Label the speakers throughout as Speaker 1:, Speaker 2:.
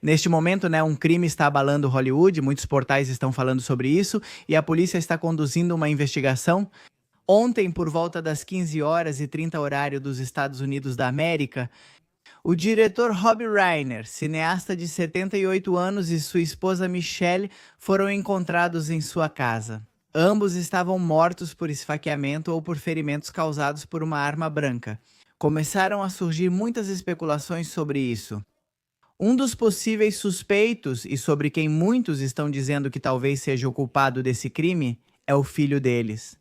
Speaker 1: Neste momento, né, um crime está abalando Hollywood, muitos portais estão falando sobre isso e a polícia está conduzindo uma investigação. Ontem, por volta das 15h30 horário dos Estados Unidos da América, o diretor Rob Reiner, cineasta de 78 anos, e sua esposa Michelle foram encontrados em sua casa. Ambos estavam mortos por esfaqueamento ou por ferimentos causados por uma arma branca. Começaram a surgir muitas especulações sobre isso. Um dos possíveis suspeitos, e sobre quem muitos estão dizendo que talvez seja o culpado desse crime, é o filho deles.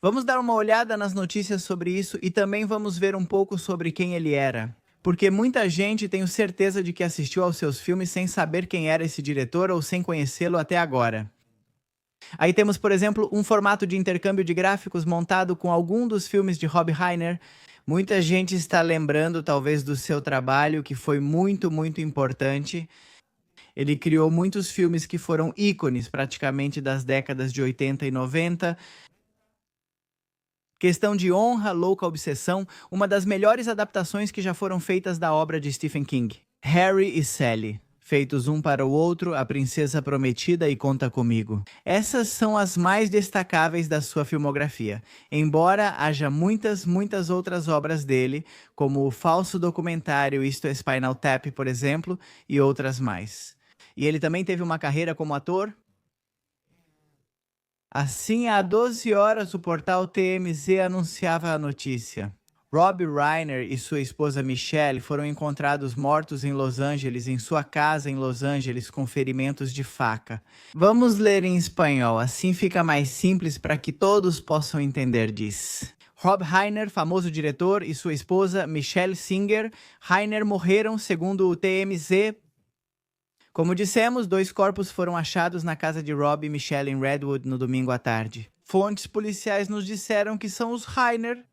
Speaker 1: Vamos dar uma olhada nas notícias sobre isso e também vamos ver um pouco sobre quem ele era. Porque muita gente, tenho certeza de que assistiu aos seus filmes sem saber quem era esse diretor ou sem conhecê-lo até agora. Aí temos, por exemplo, um formato de intercâmbio de gráficos montado com algum dos filmes de Rob Reiner. Muita gente está lembrando talvez do seu trabalho, que foi muito importante. Ele criou muitos filmes que foram ícones praticamente das décadas de 80 e 90. Questão de Honra, Louca Obsessão, uma das melhores adaptações que já foram feitas da obra de Stephen King. Harry e Sally, feitos um para o outro, A Princesa Prometida e Conta Comigo. Essas são as mais destacáveis da sua filmografia, embora haja muitas outras obras dele, como o falso documentário Isto é Spinal Tap, por exemplo, e outras mais. E ele também teve uma carreira como ator. Assim, há 12 horas, o portal TMZ anunciava a notícia. Rob Reiner e sua esposa Michelle foram encontrados mortos em Los Angeles, em sua casa em Los Angeles, com ferimentos de faca. Vamos ler em espanhol, assim fica mais simples para que todos possam entender disso. Rob Reiner, famoso diretor, e sua esposa Michelle Singer Reiner morreram, segundo o TMZ. Como dissemos, 2 corpos foram achados na casa de Rob e Michelle em Redwood no domingo à tarde. Fontes policiais nos disseram que são os Reiner.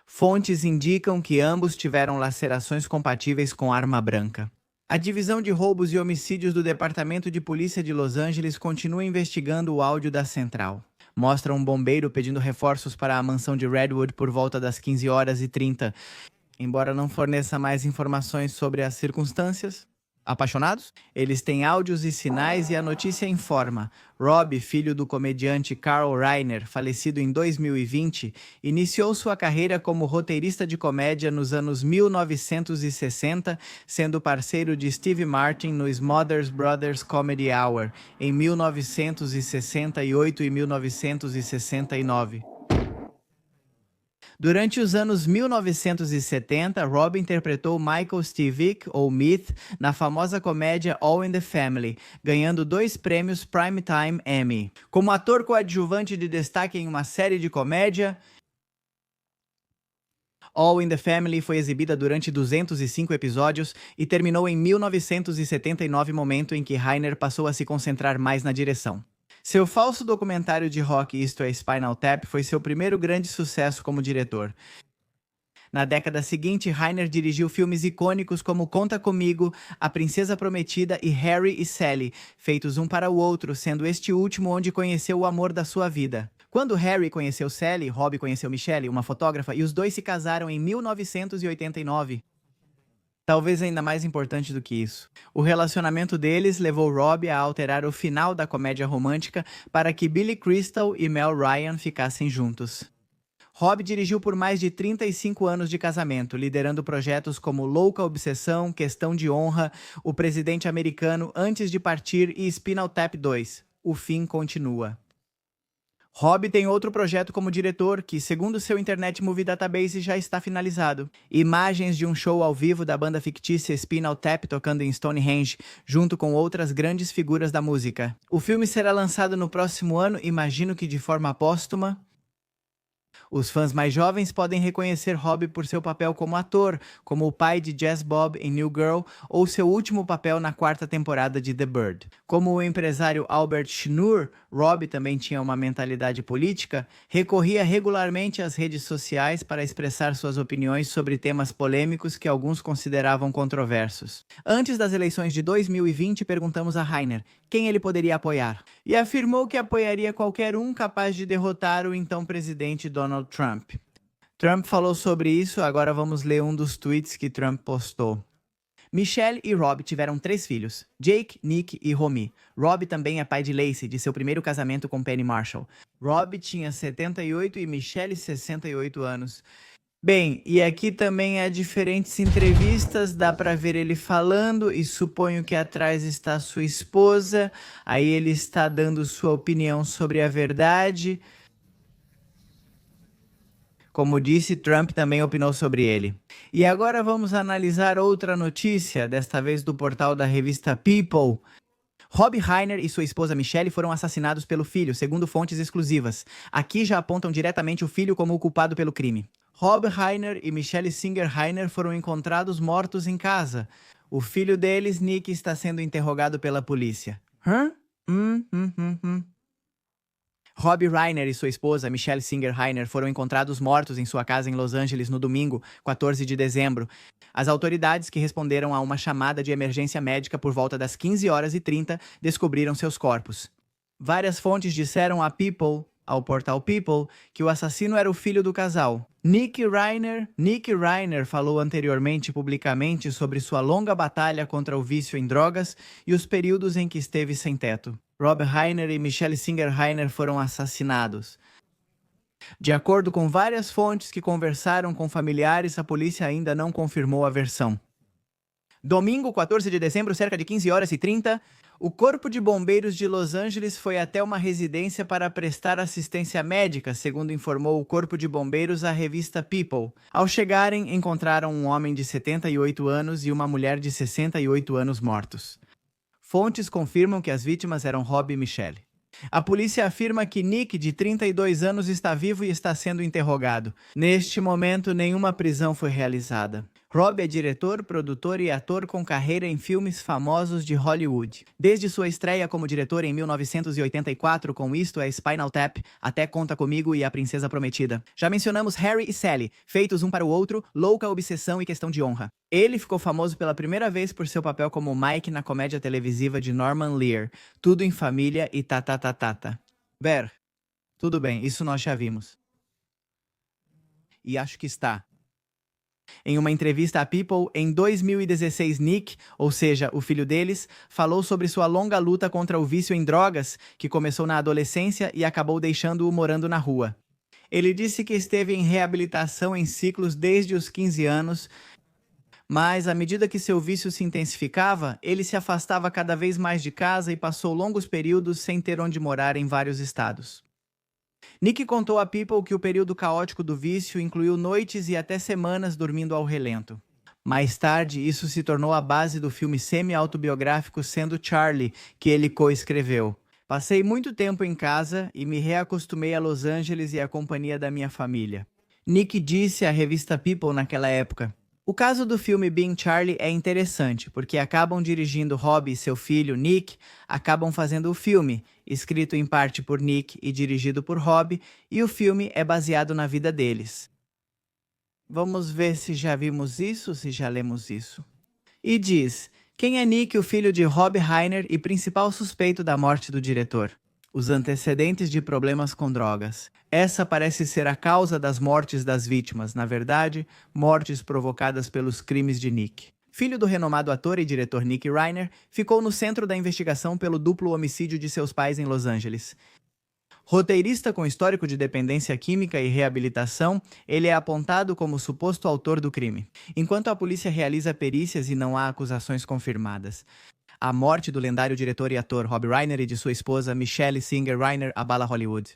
Speaker 1: Fontes indicam que ambos tiveram lacerações compatíveis com arma branca. A Divisão de Roubos e Homicídios do Departamento de Polícia de Los Angeles continua investigando o áudio da central. Mostra um bombeiro pedindo reforços para a mansão de Redwood por volta das 15h30. Embora não forneça mais informações sobre as circunstâncias. Apaixonados? Eles têm áudios e sinais e a notícia informa. Rob, filho do comediante Carl Reiner, falecido em 2020, iniciou sua carreira como roteirista de comédia nos anos 1960, sendo parceiro de Steve Martin no Smothers Brothers Comedy Hour, em 1968 e 1969. Durante os anos 1970, Rob interpretou Michael Stivic, ou Myth, na famosa comédia All in the Family, ganhando 2 prêmios Primetime Emmy. Como ator coadjuvante de destaque em uma série de comédia, All in the Family foi exibida durante 205 episódios e terminou em 1979, momento em que Reiner passou a se concentrar mais na direção. Seu falso documentário de rock Isto é Spinal Tap foi seu primeiro grande sucesso como diretor. Na década seguinte, Reiner dirigiu filmes icônicos como Conta Comigo, A Princesa Prometida e Harry e Sally, feitos um para o outro, sendo este último onde conheceu o amor da sua vida. Quando Harry conheceu Sally, Rob conheceu Michelle, uma fotógrafa, e os dois se casaram em 1989. Talvez ainda mais importante do que isso. O relacionamento deles levou Rob a alterar o final da comédia romântica para que Billy Crystal e Mel Ryan ficassem juntos. Rob dirigiu por mais de 35 anos de casamento, liderando projetos como Louca Obsessão, Questão de Honra, O Presidente Americano, Antes de Partir e Spinal Tap 2. O fim continua. Rob tem outro projeto como diretor que, segundo seu Internet Movie Database, já está finalizado. Imagens de um show ao vivo da banda fictícia Spinal Tap tocando em Stonehenge, junto com outras grandes figuras da música. O filme será lançado no próximo ano, imagino que de forma póstuma. Os fãs mais jovens podem reconhecer Rob por seu papel como ator, como o pai de Jazz Bob em New Girl, ou seu último papel na 4ª temporada de The Bird. Como o empresário Albert Schnur, Rob também tinha uma mentalidade política, recorria regularmente às redes sociais para expressar suas opiniões sobre temas polêmicos que alguns consideravam controversos. Antes das eleições de 2020, perguntamos a Reiner quem ele poderia apoiar, e afirmou que apoiaria qualquer um capaz de derrotar o então presidente Donald Trump. Trump falou sobre isso, agora vamos ler um dos tweets que Trump postou. Michelle e Rob tiveram 3 filhos, Jake, Nick e Romy. Rob também é pai de Lacey, de seu primeiro casamento com Penny Marshall. Rob tinha 78 e Michelle 68 anos. Bem, e aqui também há diferentes entrevistas, dá pra ver ele falando e suponho que atrás está sua esposa, aí ele está dando sua opinião sobre a verdade. Como disse, Trump também opinou sobre ele. E agora vamos analisar outra notícia, desta vez do portal da revista People. Rob Reiner e sua esposa Michelle foram assassinados pelo filho, segundo fontes exclusivas. Aqui já apontam diretamente o filho como o culpado pelo crime. Rob Reiner e Michelle Singer Reiner foram encontrados mortos em casa. O filho deles, Nick, está sendo interrogado pela polícia. Rob Reiner e sua esposa, Michelle Singer Reiner, foram encontrados mortos em sua casa em Los Angeles no domingo, 14 de dezembro. As autoridades, que responderam a uma chamada de emergência médica por volta das 15h30, descobriram seus corpos. Várias fontes disseram ao portal People, que o assassino era o filho do casal. Nick Reiner falou anteriormente publicamente sobre sua longa batalha contra o vício em drogas e os períodos em que esteve sem teto. Rob Reiner e Michelle Singer Reiner foram assassinados. De acordo com várias fontes que conversaram com familiares, a polícia ainda não confirmou a versão. Domingo, 14 de dezembro, cerca de 15h30, o Corpo de Bombeiros de Los Angeles foi até uma residência para prestar assistência médica, segundo informou o Corpo de Bombeiros à revista People. Ao chegarem, encontraram um homem de 78 anos e uma mulher de 68 anos mortos. Fontes confirmam que as vítimas eram Rob e Michelle. A polícia afirma que Nick, de 32 anos, está vivo e está sendo interrogado. Neste momento, nenhuma prisão foi realizada. Rob é diretor, produtor e ator com carreira em filmes famosos de Hollywood. Desde sua estreia como diretor em 1984 com Isto é Spinal Tap, até Conta Comigo e A Princesa Prometida. Já mencionamos Harry e Sally, feitos um para o outro, Louca Obsessão e Questão de Honra. Ele ficou famoso pela primeira vez por seu papel como Mike na comédia televisiva de Norman Lear, Tudo em Família e Tatatatata. Ver, tudo bem, isso nós já vimos. E acho que está. Em uma entrevista à People, em 2016, Nick, ou seja, o filho deles, falou sobre sua longa luta contra o vício em drogas, que começou na adolescência e acabou deixando-o morando na rua. Ele disse que esteve em reabilitação em ciclos desde os 15 anos, mas à medida que seu vício se intensificava, ele se afastava cada vez mais de casa e passou longos períodos sem ter onde morar em vários estados. Nick contou a People que o período caótico do vício incluiu noites e até semanas dormindo ao relento. Mais tarde, isso se tornou a base do filme semi-autobiográfico Sendo Charlie, que ele coescreveu. Passei muito tempo em casa e me reacostumei a Los Angeles e à companhia da minha família. Nick disse à revista People naquela época. O caso do filme Being Charlie é interessante, porque acabam dirigindo Rob e seu filho, Nick, acabam fazendo o filme, escrito em parte por Nick e dirigido por Rob, e o filme é baseado na vida deles. Vamos ver se já vimos isso, se já lemos isso. E diz, quem é Nick, o filho de Rob Reiner e principal suspeito da morte do diretor? Os antecedentes de problemas com drogas. Essa parece ser a causa das mortes das vítimas, na verdade, mortes provocadas pelos crimes de Nick. Filho do renomado ator e diretor Nick Reiner, ficou no centro da investigação pelo duplo homicídio de seus pais em Los Angeles. Roteirista com histórico de dependência química e reabilitação, ele é apontado como suposto autor do crime, enquanto a polícia realiza perícias e não há acusações confirmadas. A morte do lendário diretor e ator Rob Reiner e de sua esposa Michelle Singer Reiner abala Hollywood.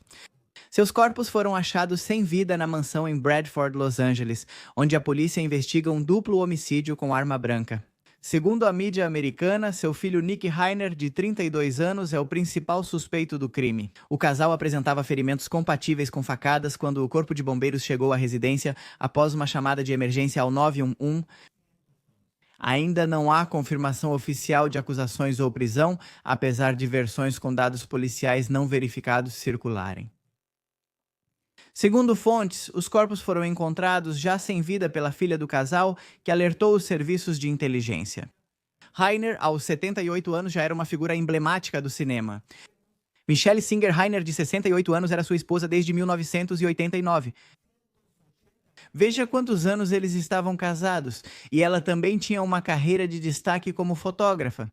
Speaker 1: Seus corpos foram achados sem vida na mansão em Bradford, Los Angeles, onde a polícia investiga um duplo homicídio com arma branca. Segundo a mídia americana, seu filho Nick Reiner, de 32 anos, é o principal suspeito do crime. O casal apresentava ferimentos compatíveis com facadas quando o corpo de bombeiros chegou à residência após uma chamada de emergência ao 911. Ainda não há confirmação oficial de acusações ou prisão, apesar de versões com dados policiais não verificados circularem. Segundo fontes, os corpos foram encontrados já sem vida pela filha do casal, que alertou os serviços de inteligência. Reiner, aos 78 anos, já era uma figura emblemática do cinema. Michelle Singer Reiner, de 68 anos, era sua esposa desde 1989. Veja quantos anos eles estavam casados, e ela também tinha uma carreira de destaque como fotógrafa.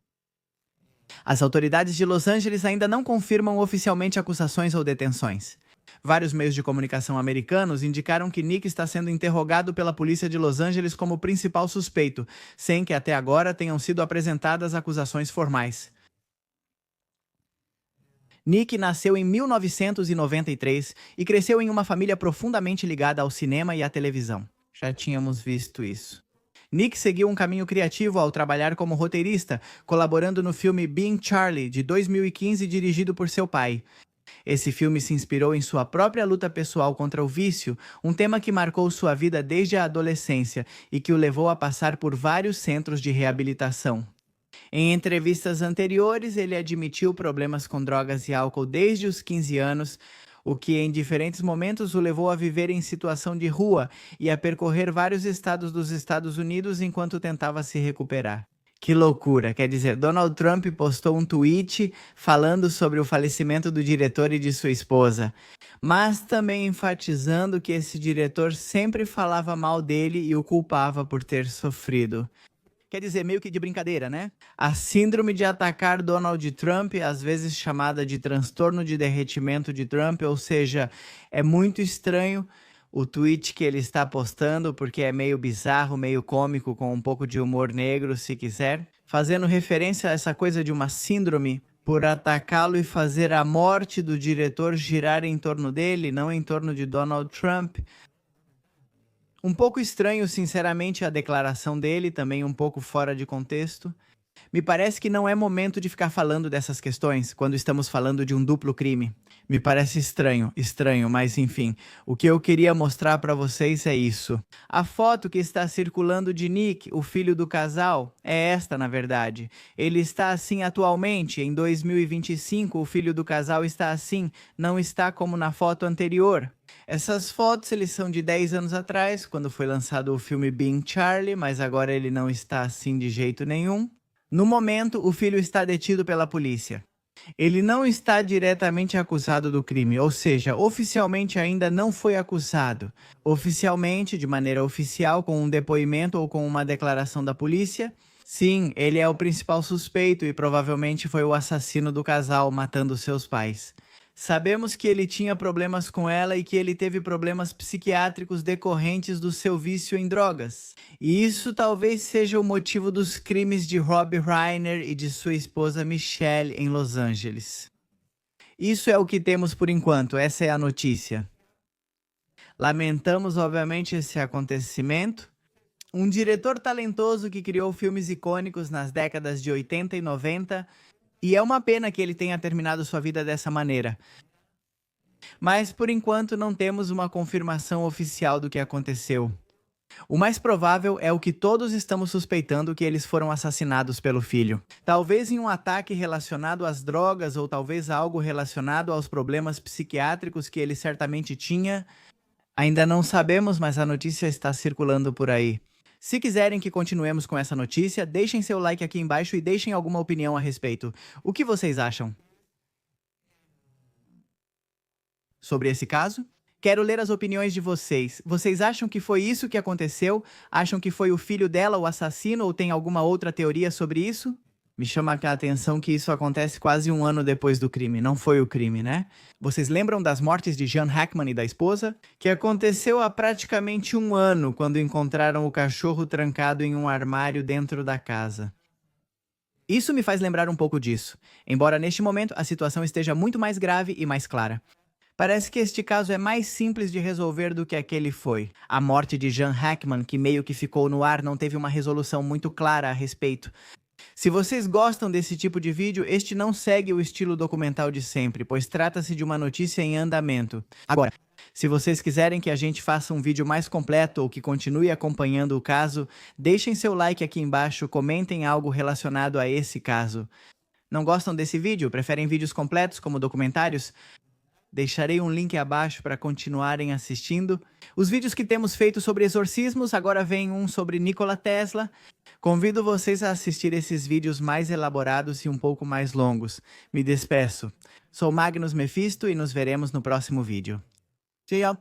Speaker 1: As autoridades de Los Angeles ainda não confirmam oficialmente acusações ou detenções. Vários meios de comunicação americanos indicaram que Nick está sendo interrogado pela polícia de Los Angeles como principal suspeito, sem que até agora tenham sido apresentadas acusações formais. Nick nasceu em 1993 e cresceu em uma família profundamente ligada ao cinema e à televisão. Já tínhamos visto isso. Nick seguiu um caminho criativo ao trabalhar como roteirista, colaborando no filme Being Charlie, de 2015, dirigido por seu pai. Esse filme se inspirou em sua própria luta pessoal contra o vício, um tema que marcou sua vida desde a adolescência e que o levou a passar por vários centros de reabilitação. Em entrevistas anteriores, ele admitiu problemas com drogas e álcool desde os 15 anos, o que em diferentes momentos o levou a viver em situação de rua e a percorrer vários estados dos Estados Unidos enquanto tentava se recuperar. Que loucura! Quer dizer, Donald Trump postou um tweet falando sobre o falecimento do diretor e de sua esposa, mas também enfatizando que esse diretor sempre falava mal dele e o culpava por ter sofrido. Quer dizer, meio que de brincadeira, né? A síndrome de atacar Donald Trump, às vezes chamada de transtorno de derretimento de Trump, ou seja, é muito estranho o tweet que ele está postando, porque é meio bizarro, meio cômico, com um pouco de humor negro, se quiser, fazendo referência a essa coisa de uma síndrome por atacá-lo e fazer a morte do diretor girar em torno dele, não em torno de Donald Trump. Um pouco estranho, sinceramente, a declaração dele, também um pouco fora de contexto. Me parece que não é momento de ficar falando dessas questões quando estamos falando de um duplo crime. Me parece estranho, mas enfim, o que eu queria mostrar para vocês é isso. A foto que está circulando de Nick, o filho do casal, é esta, na verdade. Ele está assim atualmente, em 2025, o filho do casal está assim, não está como na foto anterior. Essas fotos eles são de 10 anos atrás, quando foi lançado o filme Being Charlie, mas agora ele não está assim de jeito nenhum. No momento, o filho está detido pela polícia. Ele não está diretamente acusado do crime, ou seja, oficialmente ainda não foi acusado. Oficialmente, de maneira oficial, com um depoimento ou com uma declaração da polícia, sim, ele é o principal suspeito e provavelmente foi o assassino do casal matando seus pais. Sabemos que ele tinha problemas com ela e que ele teve problemas psiquiátricos decorrentes do seu vício em drogas. E isso talvez seja o motivo dos crimes de Rob Reiner e de sua esposa Michelle em Los Angeles. Isso é o que temos por enquanto, essa é a notícia. Lamentamos, obviamente, esse acontecimento. Um diretor talentoso que criou filmes icônicos nas décadas de 80 e 90, e é uma pena que ele tenha terminado sua vida dessa maneira. Mas, por enquanto, não temos uma confirmação oficial do que aconteceu. O mais provável é o que todos estamos suspeitando, que eles foram assassinados pelo filho. Talvez em um ataque relacionado às drogas ou talvez algo relacionado aos problemas psiquiátricos que ele certamente tinha. Ainda não sabemos, mas a notícia está circulando por aí. Se quiserem que continuemos com essa notícia, deixem seu like aqui embaixo e deixem alguma opinião a respeito. O que vocês acham sobre esse caso? Quero ler as opiniões de vocês. Vocês acham que foi isso que aconteceu? Acham que foi o filho dela o assassino ou tem alguma outra teoria sobre isso? Me chama a atenção que isso acontece quase um ano depois do crime. Não foi o crime, né? Vocês lembram das mortes de Gene Hackman e da esposa? Que aconteceu há praticamente um ano, quando encontraram o cachorro trancado em um armário dentro da casa. Isso me faz lembrar um pouco disso, embora neste momento a situação esteja muito mais grave e mais clara. Parece que este caso é mais simples de resolver do que aquele foi. A morte de Gene Hackman, que meio que ficou no ar, não teve uma resolução muito clara a respeito. Se vocês gostam desse tipo de vídeo, este não segue o estilo documental de sempre, pois trata-se de uma notícia em andamento. Agora, se vocês quiserem que a gente faça um vídeo mais completo ou que continue acompanhando o caso, deixem seu like aqui embaixo, comentem algo relacionado a esse caso. Não gostam desse vídeo? Preferem vídeos completos como documentários? Deixarei um link abaixo para continuarem assistindo. Os vídeos que temos feito sobre exorcismos, agora vem um sobre Nikola Tesla. Convido vocês a assistir esses vídeos mais elaborados e um pouco mais longos. Me despeço. Sou Magnus Mephisto e nos veremos no próximo vídeo. Tchau!